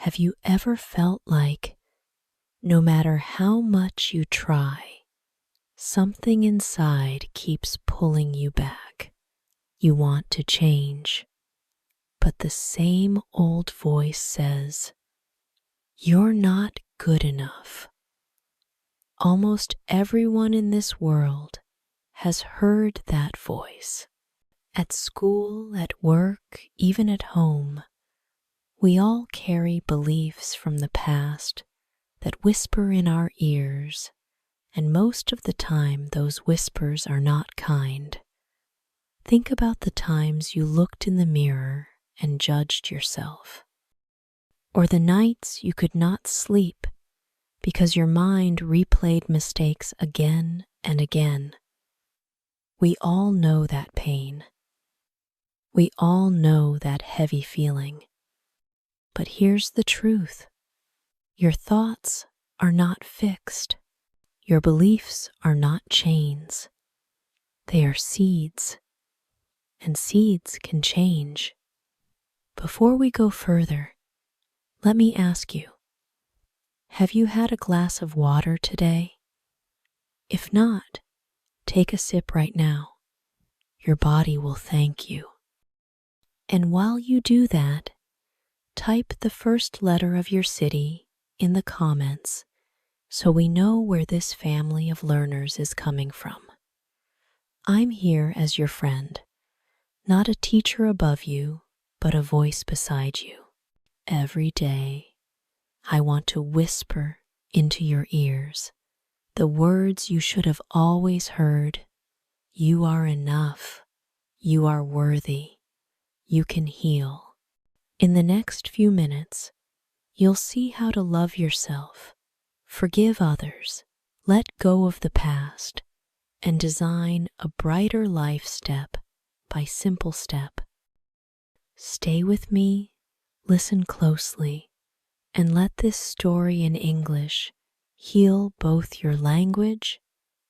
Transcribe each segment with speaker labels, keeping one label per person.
Speaker 1: Have you ever felt like no matter how much you try, something inside keeps pulling you back? You want to change, but the same old voice says, "You're not good enough." Almost everyone in this world has heard that voice. At school, at work, even at home, we all carry beliefs from the past that whisper in our ears, and most of the time those whispers are not kind. Think about the times you looked in the mirror and judged yourself, or the nights you could not sleep because your mind replayed mistakes again and again. We all know that pain. We all know that heavy feeling. But here's the truth. Your thoughts are not fixed. Your beliefs are not chains. They are seeds, and seeds can change. Before we go further, let me ask you, have you had a glass of water today? If not, take a sip right now. Your body will thank you. And while you do that, type the first letter of your city in the comments so we know where this family of learners is coming from. I'm here as your friend, not a teacher above you, but a voice beside you. Every day, I want to whisper into your ears the words you should have always heard. You are enough. You are worthy. You can heal. In the next few minutes, you'll see how to love yourself, forgive others, let go of the past, and design a brighter life step by simple step. Stay with me, listen closely, and let this story in English heal both your language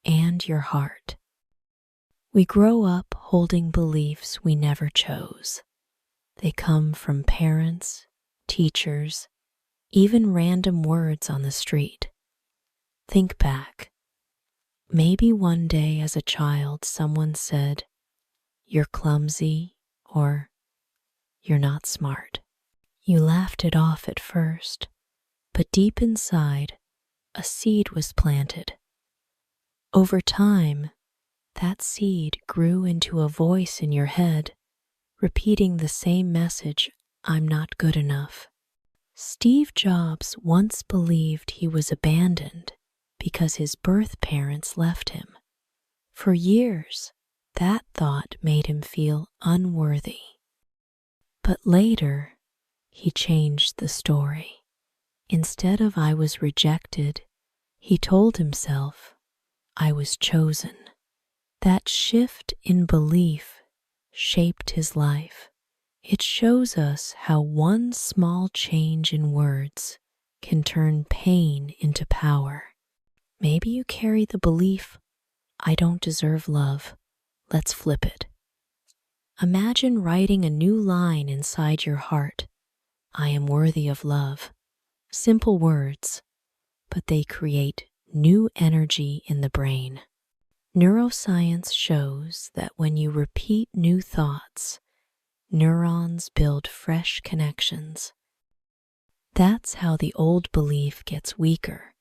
Speaker 1: and your heart. We grow up holding beliefs we never chose. They come from parents, teachers, even random words on the street. Think back. Maybe one day as a child someone said, "You're clumsy," or "You're not smart." You laughed it off at first, but deep inside, a seed was planted. Over time, that seed grew into a voice in your head, repeating the same message, "I'm not good enough." Steve Jobs once believed he was abandoned because his birth parents left him. For years, that thought made him feel unworthy. But later, he changed the story. Instead of "I was rejected," he told himself, "I was chosen." That shift in belief shaped his life. It shows us how one small change in words can turn pain into power. Maybe you carry the belief, "I don't deserve love." Let's flip it. Imagine writing a new line inside your heart, "I am worthy of love." Simple words, but they create new energy in the brain. Neuroscience shows that when you repeat new thoughts, neurons build fresh connections. That's how the old belief gets weaker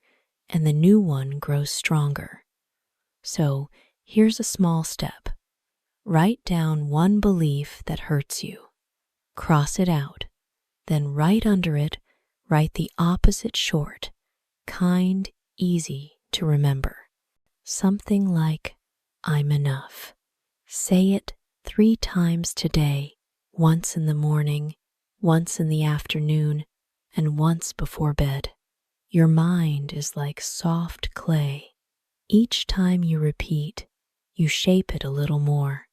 Speaker 1: and the new one grows stronger. So here's a small step. Write down one belief that hurts you. Cross it out. Then right under it, write the opposite short, kind, easy to remember. Something like, "I'm enough." Say it 3 times today, once in the morning, once in the afternoon, and once before bed. Your mind is like soft clay. Each time you repeat, you shape it a little more.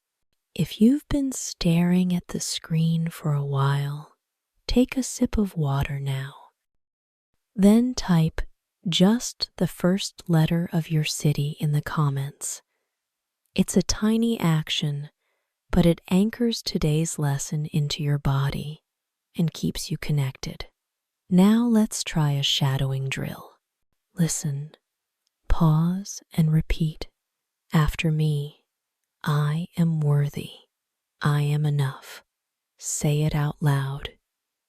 Speaker 1: If you've been staring at the screen for a while, take a sip of water now. Then type just the first letter of your city in the comments. It's a tiny action, but it anchors today's lesson into your body and keeps you connected. Now let's try a shadowing drill. Listen, pause, and repeat after me. I am worthy. I am enough. Say it out loud,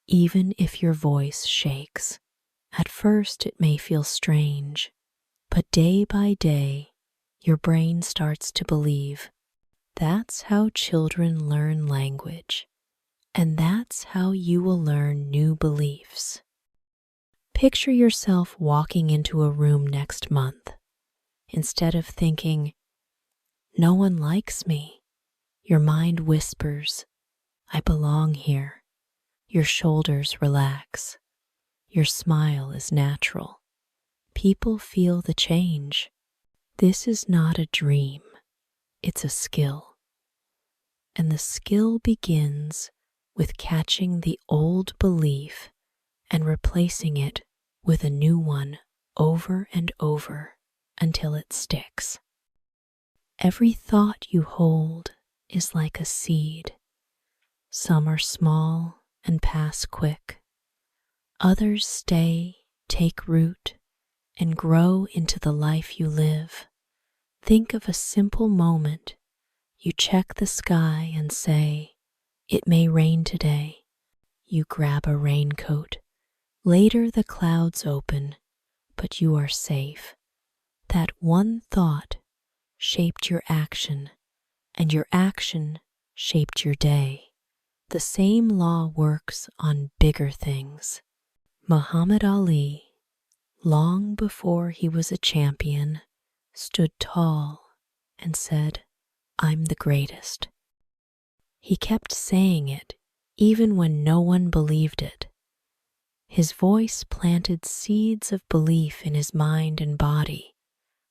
Speaker 1: even if your voice shakes. At first, it may feel strange, but day by day, your brain starts to believe. That's how children learn language, and that's how you will learn new beliefs. Picture yourself walking into a room next month. Instead of thinking, "No one likes me," your mind whispers, "I belong here." Your shoulders relax. Your smile is natural. People feel the change. This is not a dream. It's a skill. And the skill begins with catching the old belief and replacing it with a new one over and over until it sticks. Every thought you hold is like a seed. Some are small and pass quick. Others stay, take root, and grow into the life you live. Think of a simple moment. You check the sky and say, "It may rain today." You grab a raincoat. Later the clouds open, but you are safe. That one thought shaped your action, and your action shaped your day. The same law works on bigger things. Muhammad Ali, long before he was a champion, stood tall and said, "I'm the greatest." He kept saying it even when no one believed it. His voice planted seeds of belief in his mind and body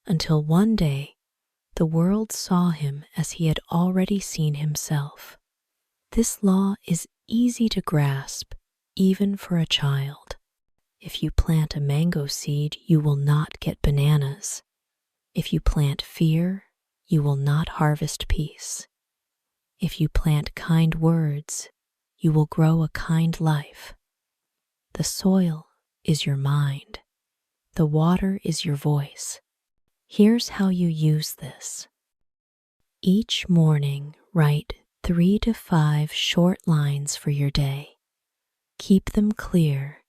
Speaker 1: until one day the world saw him as he had already seen himself. This law is easy to grasp even for a child. If you plant a mango seed, you will not get bananas. If you plant fear, you will not harvest peace. If you plant kind words, you will grow a kind life. The soil is your mind. The water is your voice. Here's how you use this. Each morning, write 3 to 5 short lines for your day. Keep them clear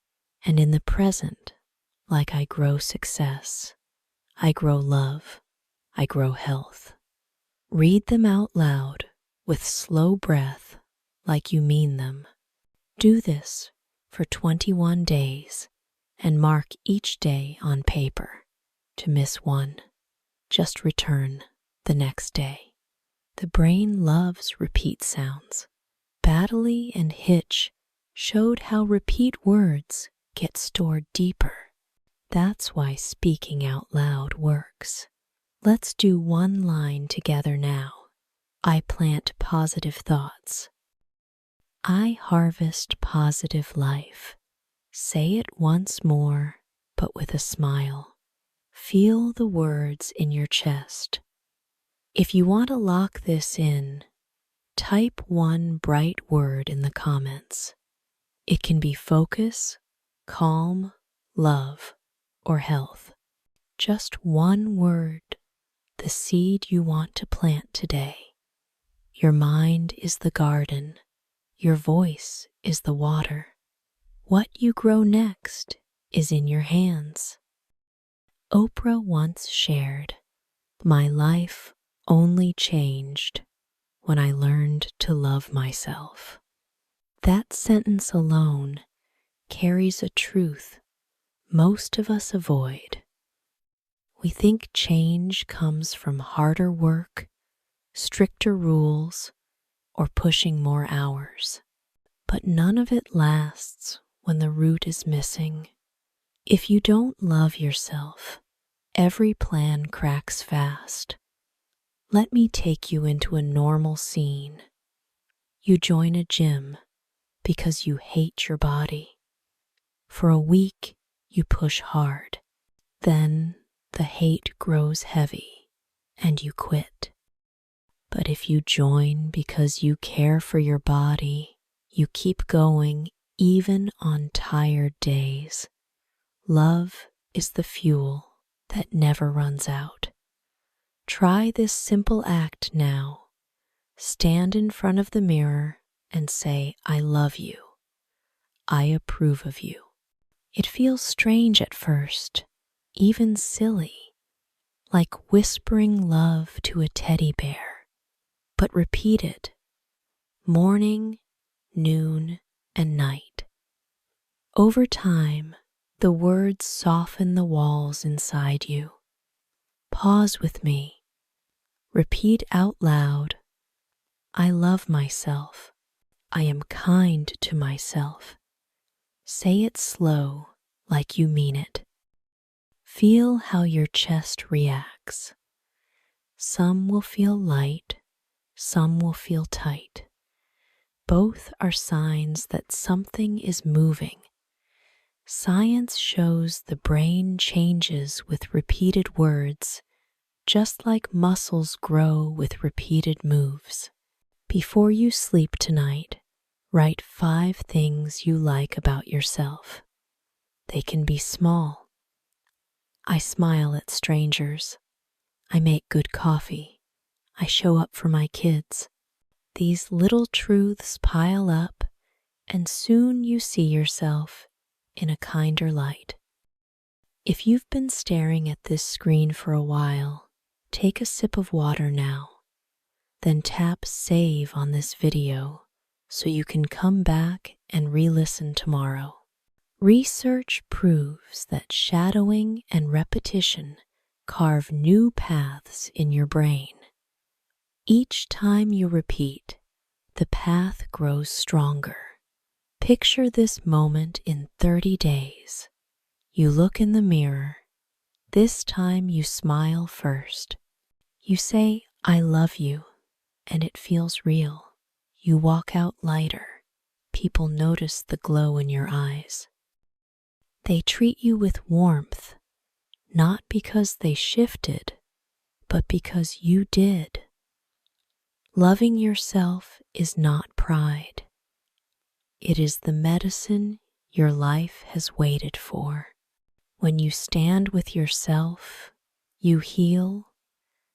Speaker 1: and in the present, like I grow success, I grow love, I grow health. Read them out loud with slow breath like you mean them. Do this for 21 days and mark each day on paper. To miss one, just return the next day. The brain loves repeat sounds. Baddeley and Hitch showed how repeat words get stored deeper. That's why speaking out loud works. Let's do one line together now. I plant positive thoughts. I harvest positive life. Say it once more, but with a smile. Feel the words in your chest. If you want to lock this in, type one bright word in the comments. It can be focus, calm, love, or health. Just one word, the seed you want to plant today. Your mind is the garden. Your voice is the water. What you grow next is in your hands. Oprah once shared, "My life only changed when I learned to love myself." That sentence alone carries a truth most of us avoid. We think change comes from harder work, stricter rules, or pushing more hours. But none of it lasts when the root is missing. If you don't love yourself, every plan cracks fast. Let me take you into a normal scene. You join a gym because you hate your body. For a week, you push hard. Then the hate grows heavy and you quit. But if you join because you care for your body, you keep going even on tired days. Love is the fuel that never runs out. Try this simple act now. Stand in front of the mirror and say, I love you. I approve of you. It feels strange at first, even silly, like whispering love to a teddy bear. But repeat it, morning, noon, and night. Over time, the words soften the walls inside you. Pause with me. Repeat out loud, I love myself. I am kind to myself. Say it slow, like you mean it. Feel how your chest reacts. Some will feel light, some will feel tight. Both are signs that something is moving. Science shows the brain changes with repeated words, just like muscles grow with repeated moves. Before you sleep tonight, write 5 things you like about yourself. They can be small. I smile at strangers. I make good coffee. I show up for my kids. These little truths pile up, and soon you see yourself in a kinder light. If you've been staring at this screen for a while, take a sip of water now. Then tap save on this video so you can come back and re-listen tomorrow. Research proves that shadowing and repetition carve new paths in your brain. Each time you repeat, the path grows stronger. Picture this moment in 30 days. You look in the mirror. This time you smile first. You say, I love you, and it feels real. You walk out lighter. People notice the glow in your eyes. They treat you with warmth, not because they shifted, but because you did. Loving yourself is not pride. It is the medicine your life has waited for. When you stand with yourself, you heal,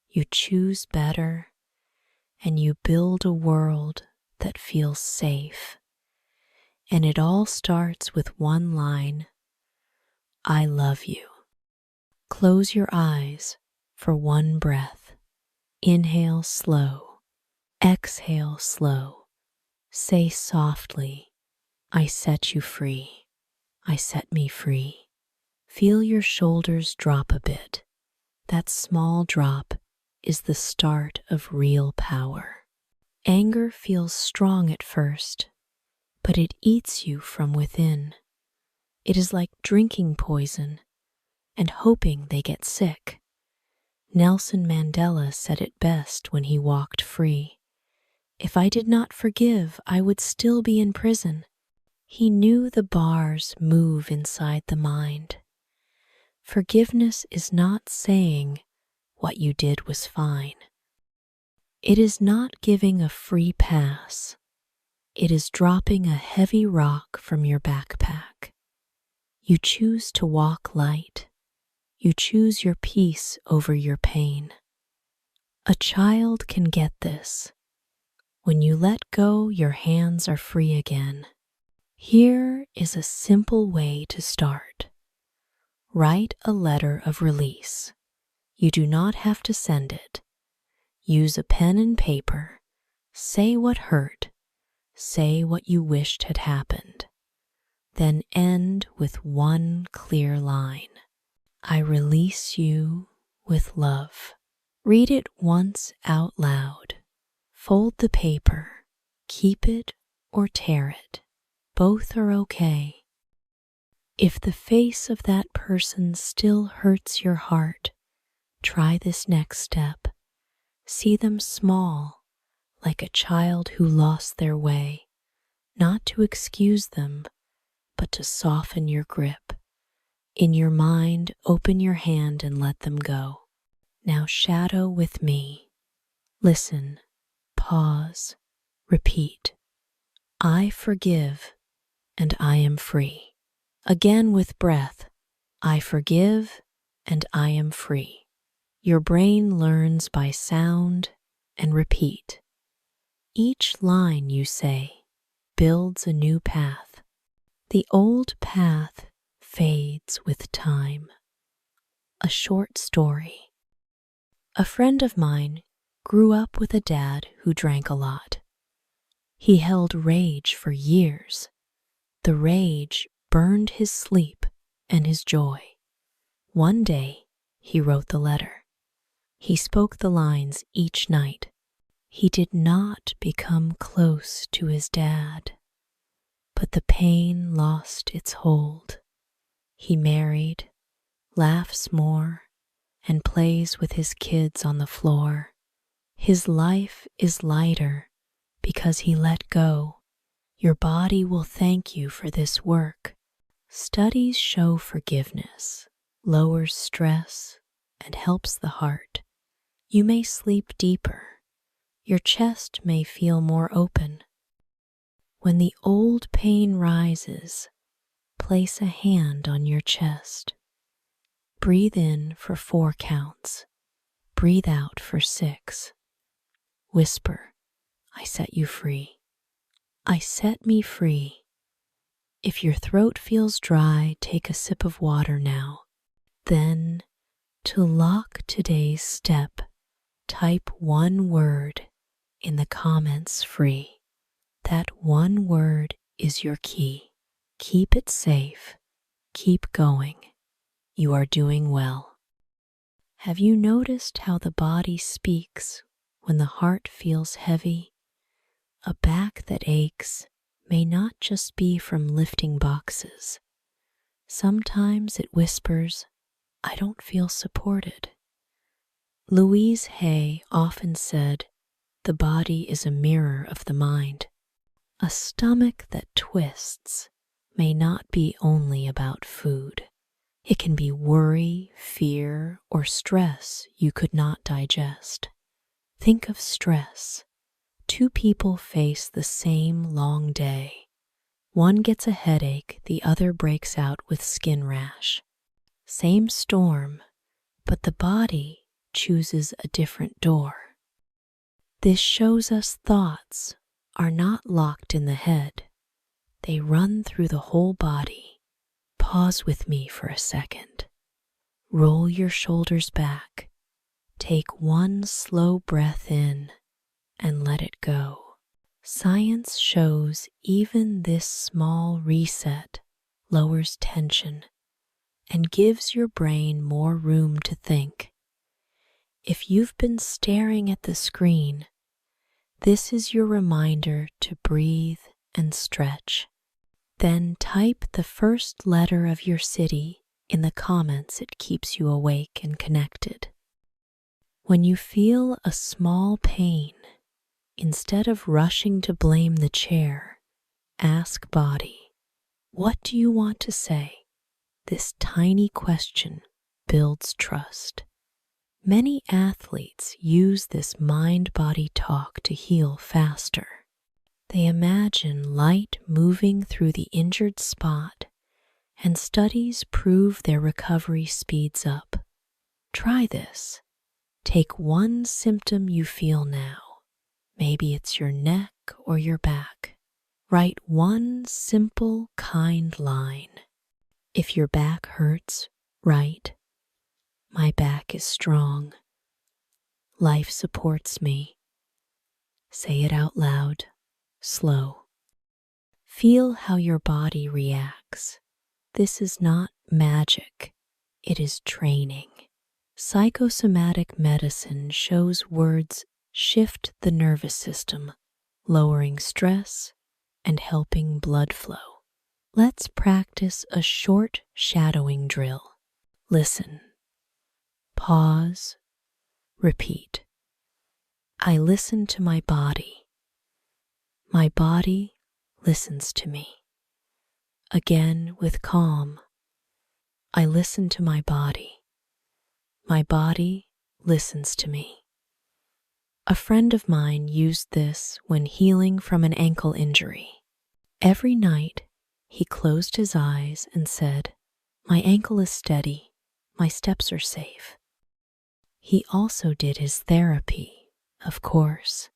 Speaker 1: you choose better, and you build a world that feels safe. And it all starts with one line, I love you. Close your eyes for one breath. Inhale slow. Exhale slow. Say softly, I set you free. I set me free. Feel your shoulders drop a bit. That small drop is the start of real power. Anger feels strong at first, but it eats you from within. It is like drinking poison and hoping they get sick. Nelson Mandela said it best when he walked free. If I did not forgive, I would still be in prison. He knew the bars move inside the mind. Forgiveness is not saying what you did was fine. It is not giving a free pass. It is dropping a heavy rock from your backpack. You choose to walk light. You choose your peace over your pain. A child can get this. When you let go, your hands are free again. Here is a simple way to start. Write a letter of release. You do not have to send it. Use a pen and paper. Say what hurt. Say what you wished had happened. Then end with one clear line. I release you with love. Read it once out loud. Fold the paper. Keep it or tear it. Both are okay. If the face of that person still hurts your heart, try this next step. See them small, like a child who lost their way, not to excuse them, but to soften your grip. In your mind, open your hand and let them go. Now shadow with me. Listen, pause, repeat. I forgive and I am free. Again with breath, I forgive and I am free. Your brain learns by sound and repeat. Each line you say builds a new path. The old path fades with time. A short story. A friend of mine grew up with a dad who drank a lot. He held rage for years. The rage burned his sleep and his joy. One day, he wrote the letter. He spoke the lines each night. He did not become close to his dad, but the pain lost its hold. He married, laughs more, and plays with his kids on the floor. His life is lighter because he let go. Your body will thank you for this work. Studies show forgiveness lowers stress and helps the heart. You may sleep deeper. Your chest may feel more open. When the old pain rises, place a hand on your chest. Breathe in for 4 counts. Breathe out for 6. Whisper, I set you free. I set me free. If your throat feels dry, take a sip of water now. Then, to lock today's step, type one word in the comments free. That one word is your key. Keep it safe. Keep going. You are doing well. Have you noticed how the body speaks when the heart feels heavy? A back that aches may not just be from lifting boxes. Sometimes it whispers, I don't feel supported. Louise L often said, the body is a mirror of the mind. A stomach that twists may not be only about food. It can be worry, fear, or stress you could not digest. Think of stress. 2 people face the same long day. One gets a headache, the other breaks out with skin rash. Same storm, but the body chooses a different door. This shows us thoughts are not locked in the head. They run through the whole body. Pause with me for a second. Roll your shoulders back. Take one slow breath in and let it go. Science shows even this small reset lowers tension and gives your brain more room to think. If you've been staring at the screen, this is your reminder to breathe and stretch. Then type the first letter of your city in the comments. It keeps you awake and connected. When you feel a small pain, instead of rushing to blame the chair, ask body, what do you want to say? This tiny question builds trust. Many athletes use this mind-body talk to heal faster. They imagine light moving through the injured spot, and studies prove their recovery speeds up. Try this. Take one symptom you feel now. Maybe it's your neck or your back. Write one simple, kind line. If your back hurts, write, my back is strong. Life supports me. Say it out loud, slow. Feel how your body reacts. This is not magic, it is training. Psychosomatic medicine shows words shift the nervous system, lowering stress and helping blood flow. Let's practice a short shadowing drill. Listen. Pause. Repeat. I listen to my body. My body listens to me. Again with calm. I listen to my body. My body listens to me. A friend of mine used this when healing from an ankle injury. Every night, He closed his eyes and said, "My ankle is steady. My steps are safe." He also did his therapy, of course,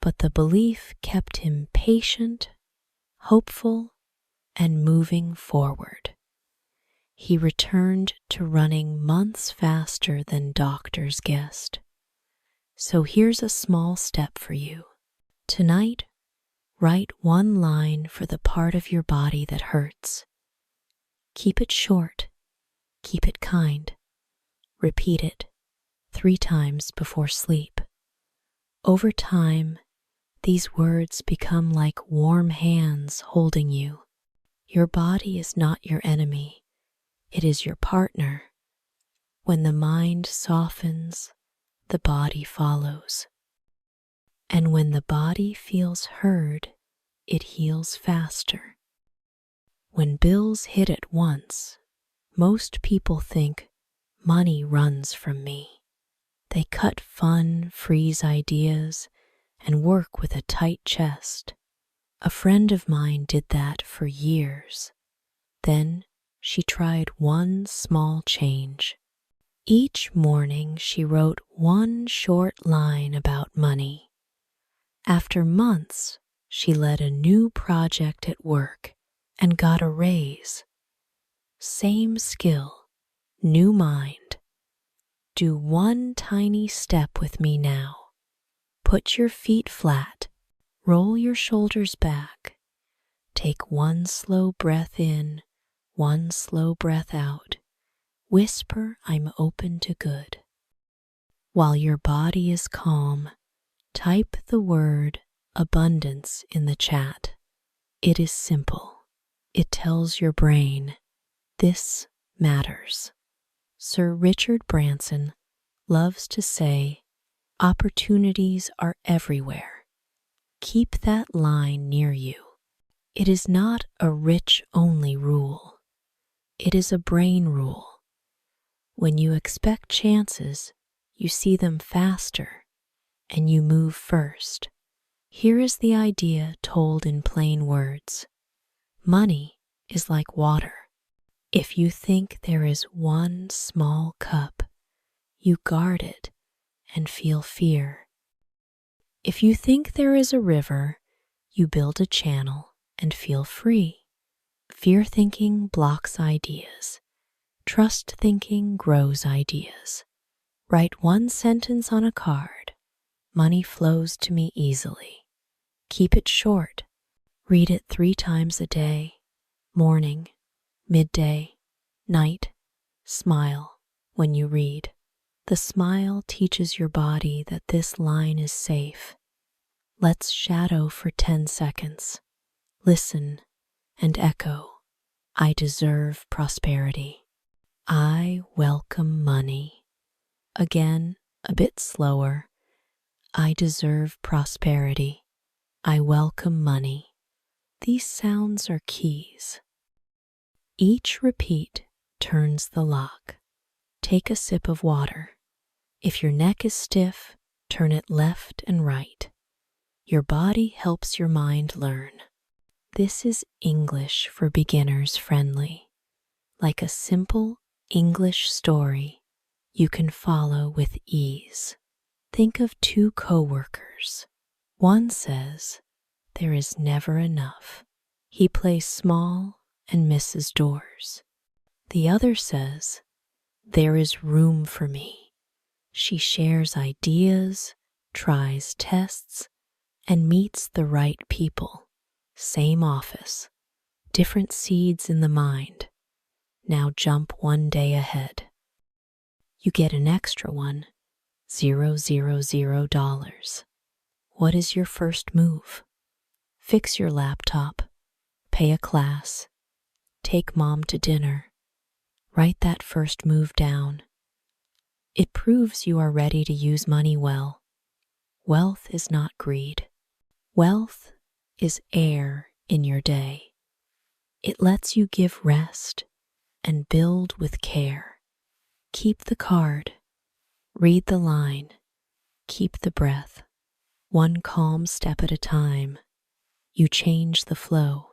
Speaker 1: but the belief kept him patient, hopeful, and moving forward. He returned to running months faster than doctors guessed. So here's a small step for you. Tonight, write one line for the part of your body that hurts. Keep it short. Keep it kind. Repeat it 3 times before sleep. Over time, these words become like warm hands holding you. Your body is not your enemy. It is your partner. When the mind softens, the body follows. And when the body feels heard, it heals faster. When bills hit at once, most people think money runs from me. They cut fun, freeze ideas, and work with a tight chest. A friend of mine did that for years. Then she tried one small change. Each morning she wrote one short line about money. After months, she led a new project at work and got a raise. Same skill, new mind. Do one tiny step with me now. Put your feet flat, roll your shoulders back. Take one slow breath in, one slow breath out. Whisper, "I'm open to good." While your body is calm, type the word abundance in the chat. It is simple. It tells your brain, this matters. Sir Richard Branson loves to say, opportunities are everywhere. Keep that line near you. It is not a rich-only rule. It is a brain rule. When you expect chances, you see them faster, and you move first. Here is the idea told in plain words. Money is like water. If you think there is one small cup, you guard it and feel fear. If you think there is a river, you build a channel and feel free. Fear thinking blocks ideas. Trust thinking grows ideas. Write one sentence on a card. Money flows to me easily. Keep it short. Read it 3 times a day. Morning, midday, night. Smile when you read. The smile teaches your body that this line is safe. Let's shadow for 10 seconds. Listen and echo. I deserve prosperity. I welcome money. Again, a bit slower. I deserve prosperity. I welcome money. These sounds are keys. Each repeat turns the lock. Take a sip of water. If your neck is stiff, turn it left and right. Your body helps your mind learn. This is English for beginners friendly. Like a simple English story you can follow with ease. Think of 2 coworkers. One says, "There is never enough." He plays small and misses doors. The other says, "There is room for me." She shares ideas, tries tests, and meets the right people. Same office, different seeds in the mind. Now jump 1 day ahead. You get an extra one, $000. What is your first move? Fix your laptop, pay a class, take mom to dinner. Write that first move down. It proves you are ready to use money well. Wealth is not greed. Wealth is air in your day. It lets you give rest and build with care. Keep the card. Read the line. Keep the breath. One calm step at a time. You change the flow.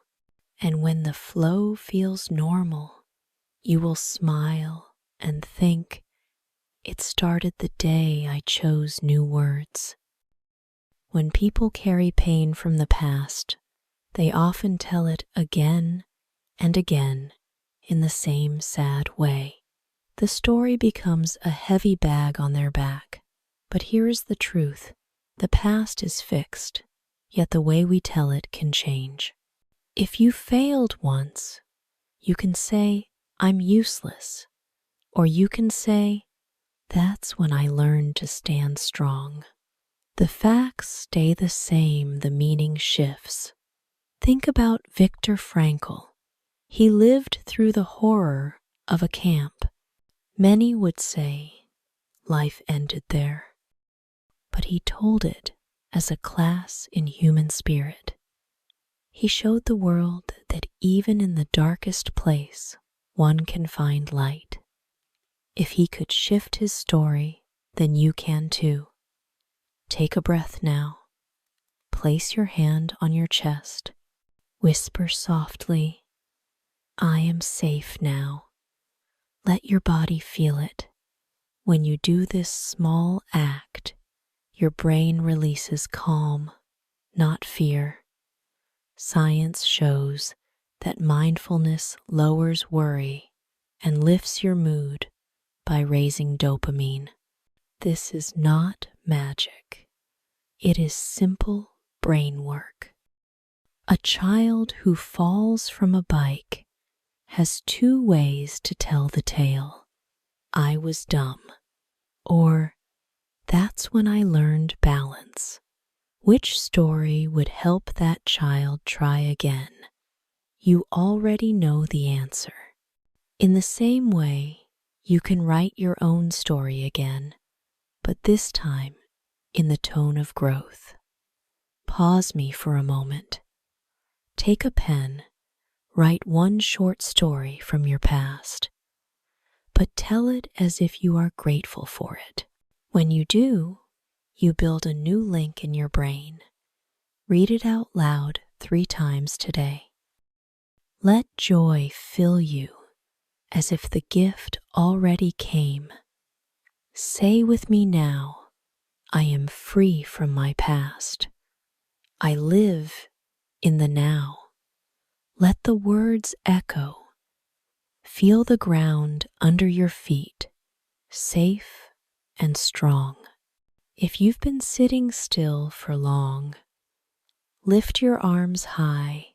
Speaker 1: And when the flow feels normal, you will smile and think, it started the day I chose new words. When people carry pain from the past, they often tell it again and again in the same sad way. The story becomes a heavy bag on their back. But here is the truth. The past is fixed, yet the way we tell it can change. If you failed once, you can say, I'm useless. Or you can say, that's when I learned to stand strong. The facts stay the same, the meaning shifts. Think about Viktor Frankl. He lived through the horror of a camp. Many would say life ended there, but he told it as a class in human spirit. He showed the world that even in the darkest place, one can find light. If he could shift his story, then you can too. Take a breath now. Place your hand on your chest. Whisper softly, I am safe now. Let your body feel it. When you do this small act, your brain releases calm, not fear. Science shows that mindfulness lowers worry and lifts your mood by raising dopamine. This is not magic. It is simple brain work. A child who falls from a bike has two ways to tell the tale. I was dumb, or that's when I learned balance. Which story would help that child try again? You already know the answer. In the same way, you can write your own story again, but this time in the tone of growth. Pause me for a moment. Take a pen, write one short story from your past, but tell it as if you are grateful for it. When you do, you build a new link in your brain. Read it out loud 3 times today. Let joy fill you as if the gift already came. Say with me now, I am free from my past. I live in the now. Let the words echo. Feel the ground under your feet, safe and strong. If you've been sitting still for long, lift your arms high,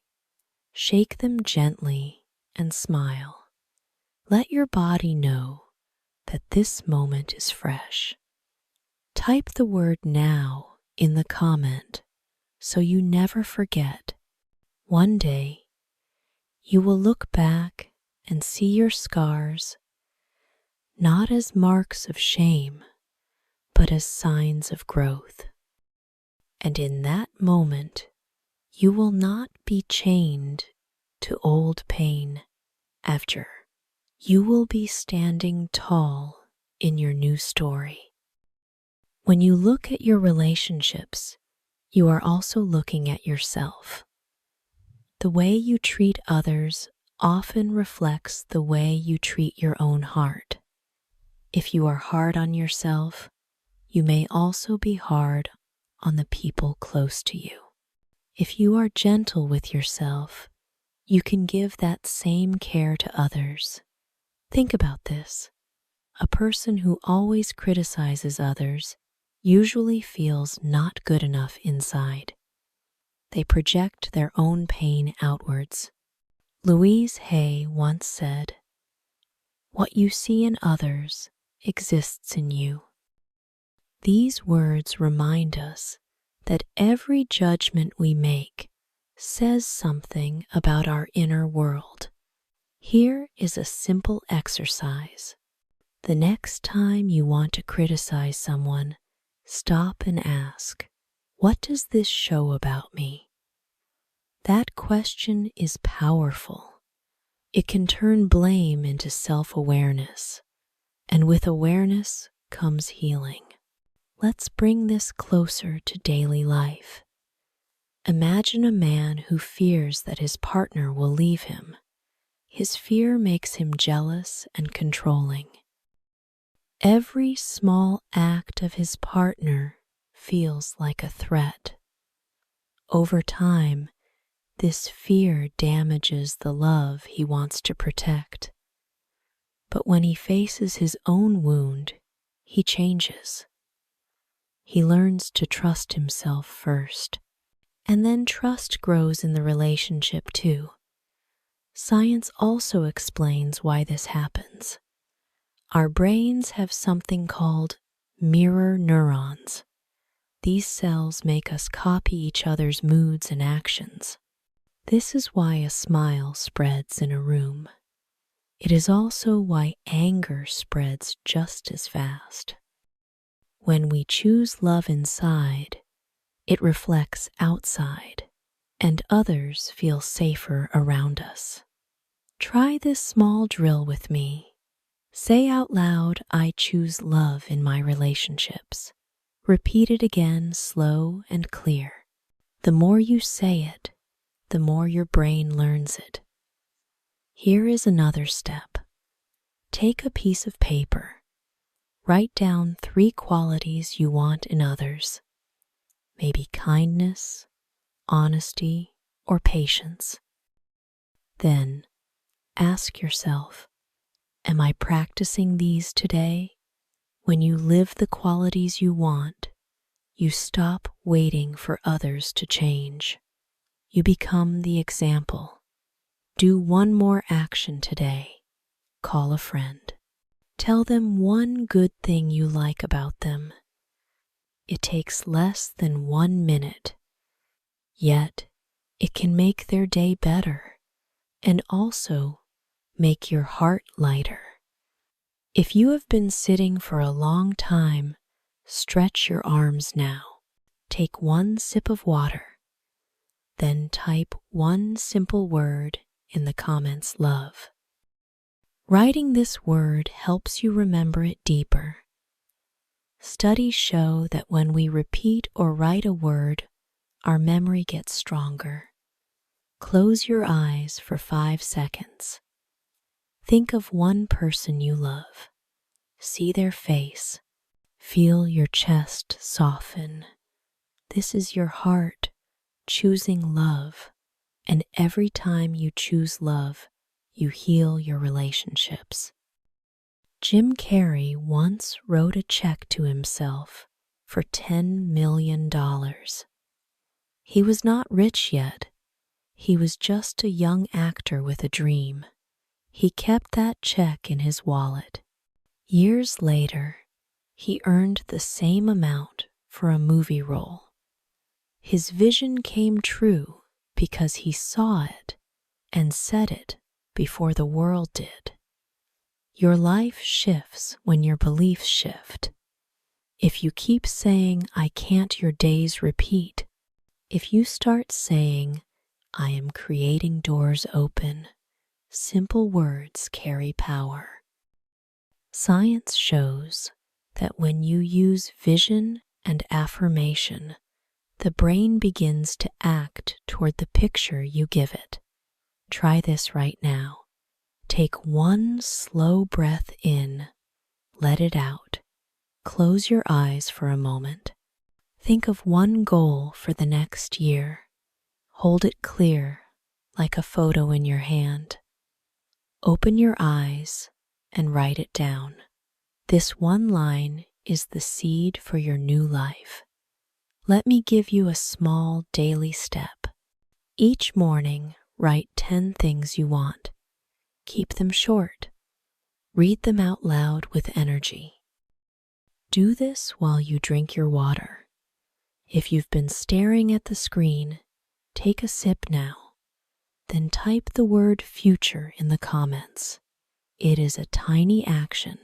Speaker 1: shake them gently, and smile. Let your body know that this moment is fresh. Type the word now in the comment so you never forget. One day, you will look back and see your scars not as marks of shame, but as signs of growth. And in that moment, you will not be chained to old pain after. You will be standing tall in your new story. When you look at your relationships, you are also looking at yourself. The way you treat others often reflects the way you treat your own heart. If you are hard on yourself, you may also be hard on the people close to you. If you are gentle with yourself, you can give that same care to others. Think about this. A person who always criticizes others usually feels not good enough inside. They project their own pain outwards. Louise L once said, "What you see in others exists in you." These words remind us that every judgment we make says something about our inner world. Here is a simple exercise. The next time you want to criticize someone, stop and ask, what does this show about me? That question is powerful. It can turn blame into self-awareness, and with awareness comes healing. Let's bring this closer to daily life. Imagine a man who fears that his partner will leave him. His fear makes him jealous and controlling. Every small act of his partner feels like a threat. Over time, this fear damages the love he wants to protect. But when he faces his own wound, he changes. He learns to trust himself first, and then trust grows in the relationship too. Science also explains why this happens. Our brains have something called mirror neurons. These cells make us copy each other's moods and actions. This is why a smile spreads in a room. It is also why anger spreads just as fast. When we choose love inside, it reflects outside, and others feel safer around us. Try this small drill with me. Say out loud, "I choose love in my relationships." Repeat it again, slow and clear. The more you say it, the more your brain learns it. Here is another step. Take a piece of paper. Write down 3 qualities you want in others. Maybe kindness, honesty, or patience. Then ask yourself, am I practicing these today? When you live the qualities you want, you stop waiting for others to change. You become the example. Do one more action today. Call a friend. Tell them one good thing you like about them. It takes less than 1 minute, yet it can make their day better and also make your heart lighter. If you have been sitting for a long time, stretch your arms now. Take 1 sip of water, then type 1 simple word in the comments "love." Writing this word helps you remember it deeper. Studies show that when we repeat or write a word, our memory gets stronger. Close your eyes for 5 seconds. Think of one person you love. See their face. Feel your chest soften. This is your heart choosing love. And every time you choose love, you heal your relationships. Jim Carrey once wrote a check to himself for $10 million. He was not rich yet. He was just a young actor with a dream. He kept that check in his wallet. Years later, he earned the same amount for a movie role. His vision came true because he saw it and said it before the world did. Your life shifts when your beliefs shift. If you keep saying, "I can't," your days repeat. If you start saying, "I am creating doors open," simple words carry power. Science shows that when you use vision and affirmation, the brain begins to act toward the picture you give it. Try this right now. Take 1 slow breath in, let it out. Close your eyes for a moment. Think of one goal for the next year. Hold it clear, like a photo in your hand. Open your eyes and write it down. This one line is the seed for your new life. Let me give you a small daily step. Each morning, write 10 things you want. Keep them short. Read them out loud with energy. Do this while you drink your water. If you've been staring at the screen, take a sip now. Then type the word "future" in the comments. It is a tiny action,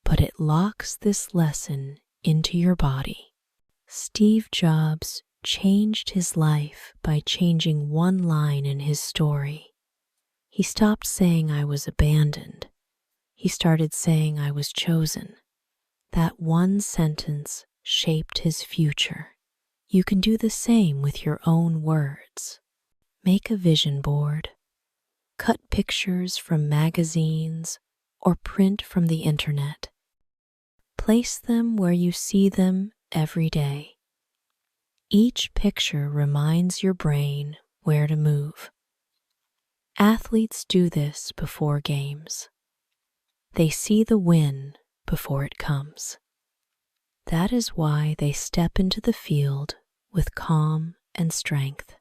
Speaker 1: but it locks this lesson into your body. Steve Jobs changed his life by changing one line in his story. He stopped saying, "I was abandoned." He started saying, "I was chosen." That one sentence shaped his future. You can do the same with your own words. Make a vision board. Cut pictures from magazines or print from the internet. Place them where you see them every day. Each picture reminds your brain where to move. Athletes do this before games. They see the win before it comes. That is why they step into the field with calm and strength.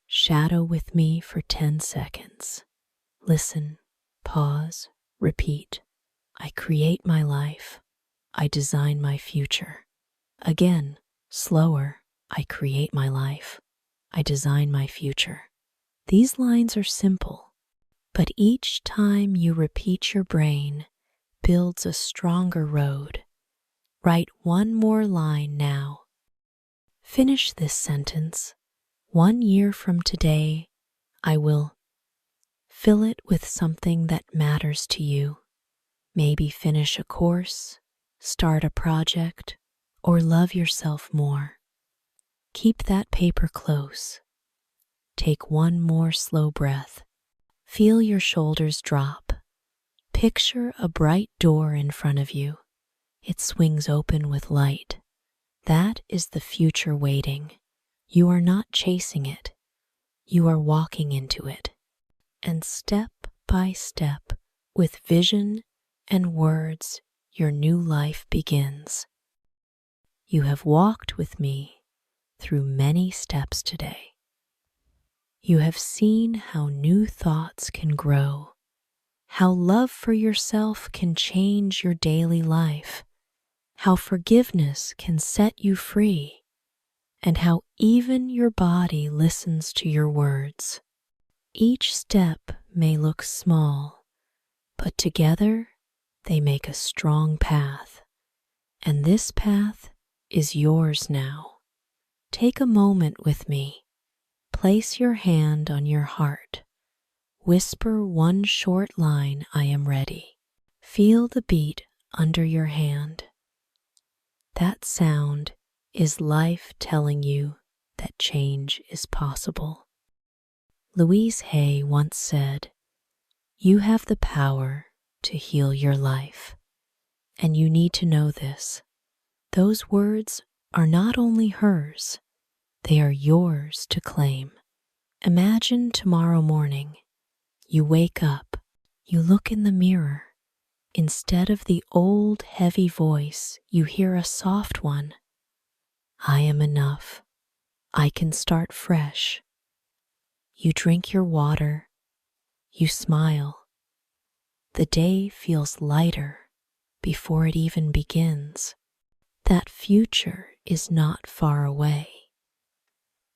Speaker 1: Shadow with me for 10 seconds. Listen, pause, repeat. I create my life. I design my future. Again, slower. I create my life. I design my future. These lines are simple, but each time you repeat, your brain builds a stronger road. Write one more line now. Finish this sentence. 1 year from today, I will. Fill it with something that matters to you. Maybe finish a course, start a project, or love yourself more. Keep that paper close. Take one more slow breath. Feel your shoulders drop. Picture a bright door in front of you. It swings open with light. That is the future waiting. You are not chasing it. You are walking into it. And step by step, with vision and words, your new life begins. You have walked with me through many steps today. You have seen how new thoughts can grow, how love for yourself can change your daily life, how forgiveness can set you free, and how even your body listens to your words. Each step may look small, but together they make a strong path, and this path is yours now. Take a moment with me. Place your hand on your heart. Whisper one short line, I am ready. Feel the beat under your hand. That sound is life telling you that change is possible. Louise Hay once said, "You have the power to heal your life." And you need to know this. Those words are not only hers, they are yours to claim. Imagine tomorrow morning, you wake up, you look in the mirror. Instead of the old heavy voice, you hear a soft one. I am enough. I can start fresh. You drink your water. You smile. The day feels lighter before it even begins. That future is not far away.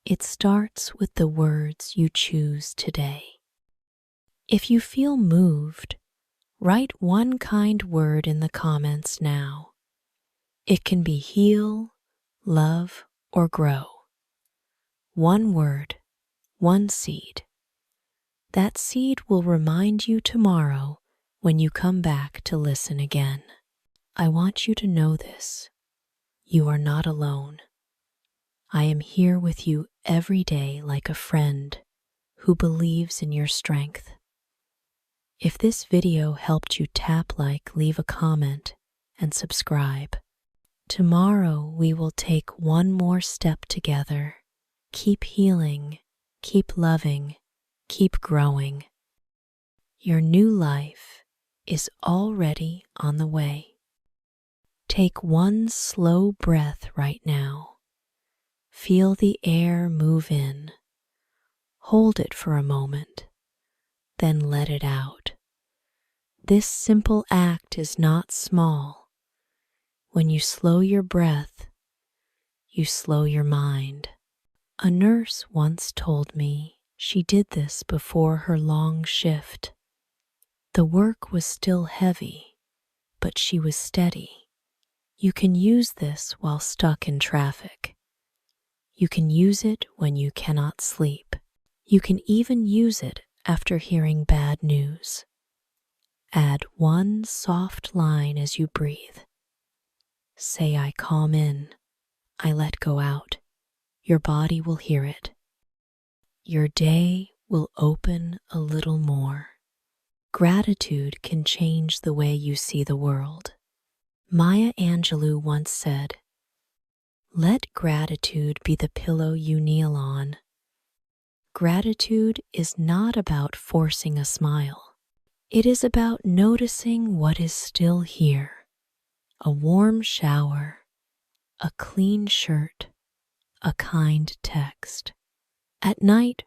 Speaker 1: It starts with the words you choose today. If you feel moved, write one kind word in the comments now. It can be heal, love, or grow. One word, one seed. That seed will remind you tomorrow when you come back to listen again. I want you to know this. You are not alone. I am here with you every day like a friend who believes in your strength. If this video helped you, tap like, leave a comment, and subscribe. Tomorrow we will take one more step together. Keep healing, keep loving, keep growing. Your new life is already on the way. Take one slow breath right now. Feel the air move in. Hold it for a moment, then let it out. This simple act is not small. When you slow your breath, you slow your mind. A nurse once told me she did this before her long shift. The work was still heavy, but she was steady. You can use this while stuck in traffic. You can use it when you cannot sleep. You can even use it after hearing bad news. Add one soft line as you breathe. Say, I calm in, I let go out. your body will hear it. Your day will open a little more. Gratitude can change the way you see the world. Maya Angelou once said, "Let gratitude be the pillow you kneel on." Gratitude is not about forcing a smile. It is about noticing what is still here. A warm shower, a clean shirt, a kind text. At night,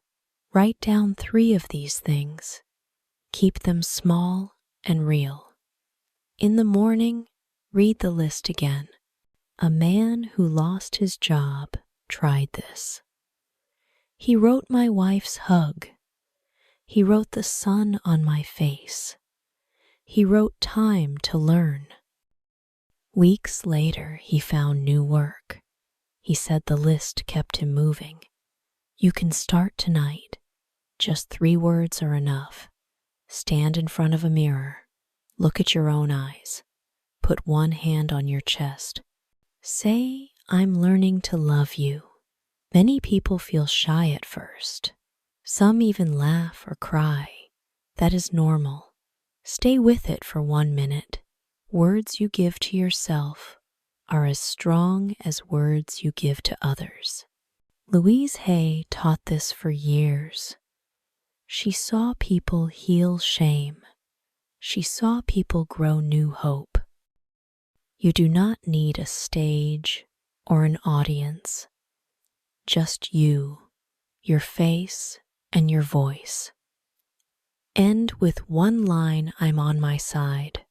Speaker 1: write down 3 of these things. Keep them small and real. In the morning, read the list again. A man who lost his job tried this. He wrote my wife's hug. He wrote the sun on my face. He wrote time to learn. Weeks later, he found new work. He said the list kept him moving. You can start tonight. Just 3 words are enough. Stand in front of a mirror. Look at your own eyes. Put one hand on your chest. Say, "I'm learning to love you." Many people feel shy at first. Some even laugh or cry. That is normal. Stay with it for 1 minute. Words you give to yourself are as strong as words you give to others. Louise Hay taught this for years. She saw people heal shame. She saw people grow new hope. You do not need a stage or an audience. Just you, your face, and your voice. End with 1 line, "I'm on my side."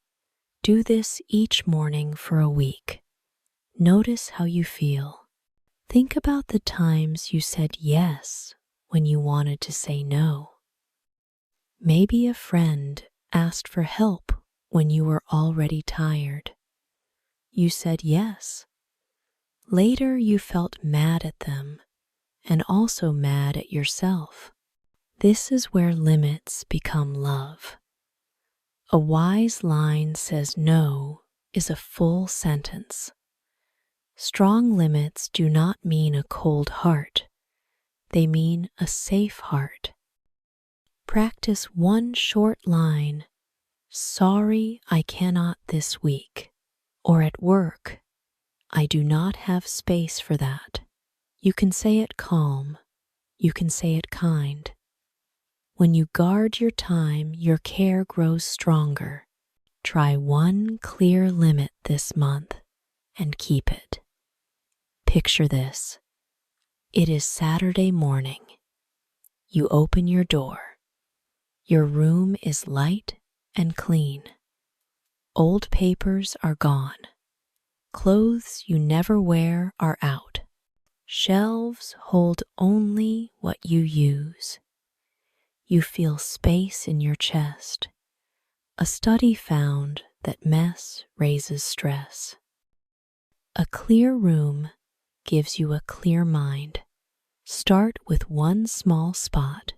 Speaker 1: Do this each morning for a week. Notice how you feel. Think about the times you said yes when you wanted to say no. Maybe a friend asked for help when you were already tired. You said yes. Later you felt mad at them and also mad at yourself. This is where limits become love. A wise line says no is a full sentence. Strong limits do not mean a cold heart. They mean a safe heart. Practice 1 short line. "Sorry, I cannot this week." Or at work, "I do not have space for that." You can say it calm. You can say it kind. When you guard your time, your care grows stronger. Try 1 clear limit this month and keep it. Picture this. It is Saturday morning. You open your door. Your room is light and clean. Old papers are gone. Clothes you never wear are out. Shelves hold only what you use. You feel space in your chest. A study found that mess raises stress. A clear room gives you a clear mind. Start with 1 small spot,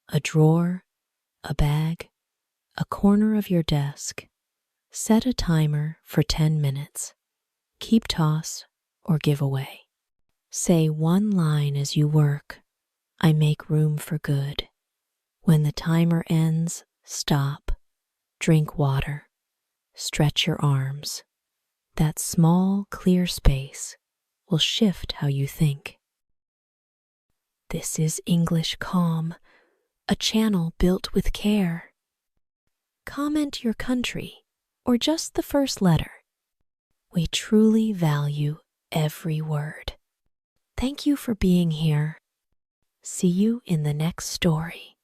Speaker 1: a drawer, a bag, a corner of your desk. Set a timer for 10 minutes. Keep toss or give away. Say 1 line as you work. "I make room for good." When the timer ends, stop. Drink water. Stretch your arms. That small, clear space will shift how you think. This is English Calm, a channel built with care. Comment your country or just the first letter. We truly value every word. Thank you for being here. See you in the next story.